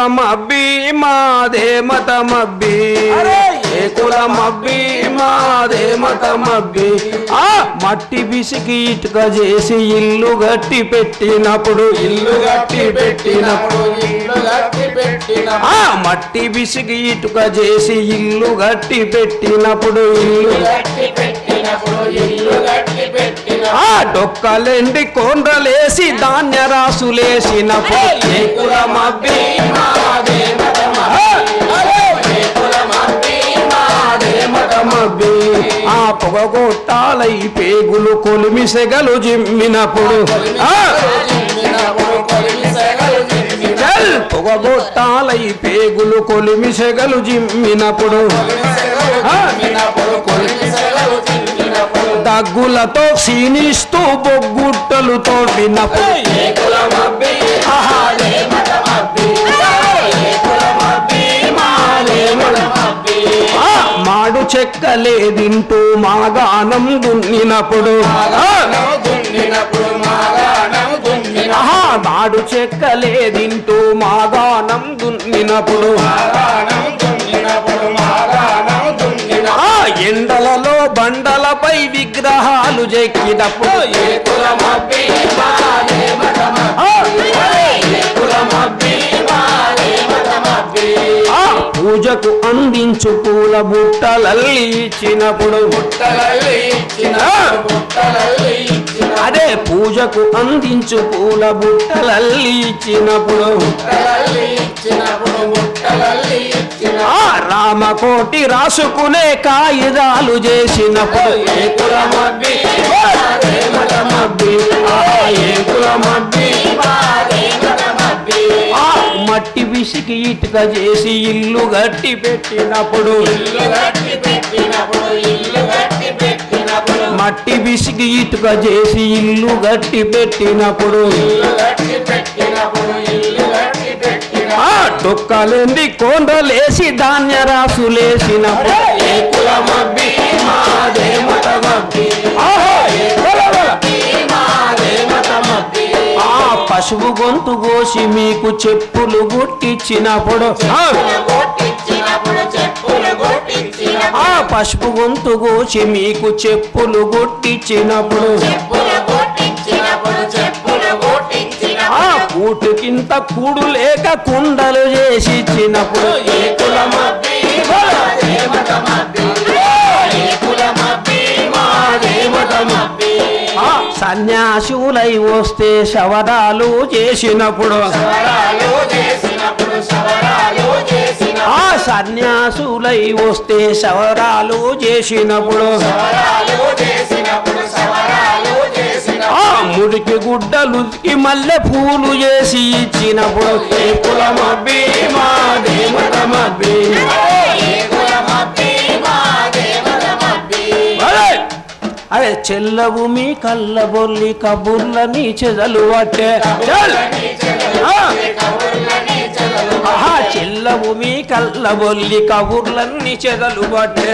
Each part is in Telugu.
కులమబ్బి మాదే మతమబ్బి ఏ కులమబ్బి మాదే మతమబ్బి ఆ మట్టి బిసికి ఇటుక చేసి ఇల్లు గట్టి పెట్టినప్పుడు ఆ మట్టి బిసికి ఇటుక చేసి ఇల్లు గట్టి పెట్టినప్పుడు ఆ డొక్కలెండి కొండలేసి ధాన్య రాసులేసినప్పుడు ఏ కులమబ్బి మాదే మతమబ్బి ఆ పొగగొట్టాలై పేగులు కొలిమి సెగలు జిమ్మినప్పుడు పొగగొట్టాలై పేగులు కొలిమి సెగలు జిమ్మినప్పుడు దగ్గులతో క్షీణిస్తూ బొగ్గుట్టలు తోడినప్పుడు మాడు చెక్కలేదింటూ మాగానం దున్నినప్పుడు మాడు చెక్కలేదింటూ మాగానం దున్నినప్పుడు ఎండలలో బండలపై విగ్రహాలు చెక్కినప్పుడు ఏ కులమబ్బి మాదే మతమబ్బి పూజకు అందించు పూల బుట్టలల్లి ఇచ్చినప్పుడు అదే పూజకు అందించు పూల బుట్టలల్లి ఇచ్చినప్పుడు రామకోటి రాసుకునే కాగితాలు చేసినప్పుడు ఏ కులమబ్బి ఏ కులమబ్బి మట్టి బిసికి ఇటుక చేసి ఇల్లు గట్టి పెట్టినప్పుడు మట్టి బిసికి ఇటుక చేసి ఇల్లు గట్టి పెట్టినప్పుడు ఆ డొక్కలేంది కొండలేసి ధాన్య రాసులేసినప్పుడు ఏ కులమబ్బి మాదే మతమబ్బి పశువు గొంతు కోసి మీకు చెప్పులు గుట్టించినప్పుడు ఆ పసుపు గొంతు కోసి మీకు చెప్పులు గుట్టించినప్పుడు ఆ కూటు కింద కూడు లేక కుండలు చేసి ఇచ్చినప్పుడు ఏ కులమబ్బి సన్యాసులై వస్తే శవరాలు చేసినప్పుడు ఆ సన్యాసులై వస్తే శవరాలు చేసినప్పుడు ఆ మురికి గుడ్డలుకి మల్లె పూలు చేసి ఇచ్చినప్పుడు ఏ కులమబ్బి మాదే మతమబ్బి అరే చెల్లవు మీ కళ్ళబొల్లి కబుర్లని చెదలు పట్టే చెల్లవు మీ కళ్ళబొల్లి కబుర్లన్నీ చెదలు పట్టే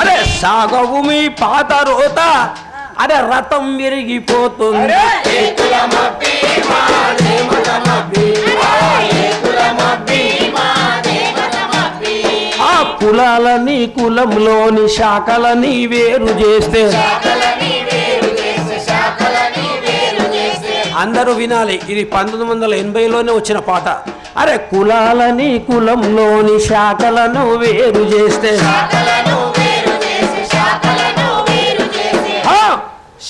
అరే సాగవు మీ పాత రోత అరే రథం విరిగిపోతుంది ఆ కులాలని కులంలోని శాఖలని వేరు చేస్తే అందరూ వినాలి. ఇది 1980లోనే వచ్చిన పాట. అరే కులాలని కులంలోని శాఖలను వేరు చేస్తే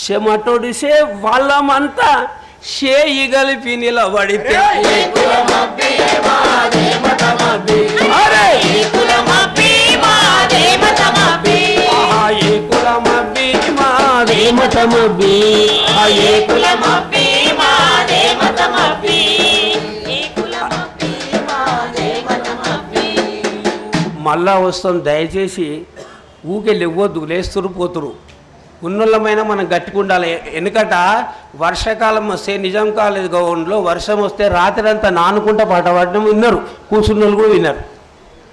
చెమటొడిసే వాళ్ళమంతా చేయి గలిపి నిలబడితే అరే ఏ కులమబ్బి మాదే మతమబ్బి మళ్ళా వస్తాం. దయచేసి ఊకెళ్ళి ఇవ్వద్దు, లేస్తురు పోతురు. ఉన్నోళ్ళమైనా మనం గట్టిగా ఉండాలి. ఎందుకంట వర్షాకాలం వస్తే నిజాం కాలేజ్ గ్రౌండ్లో వర్షం వస్తే రాత్రి అంతా నానుకుంటా పాట పాడడం విన్నారు, కూర్చున్న వాళ్ళు కూడా విన్నారు.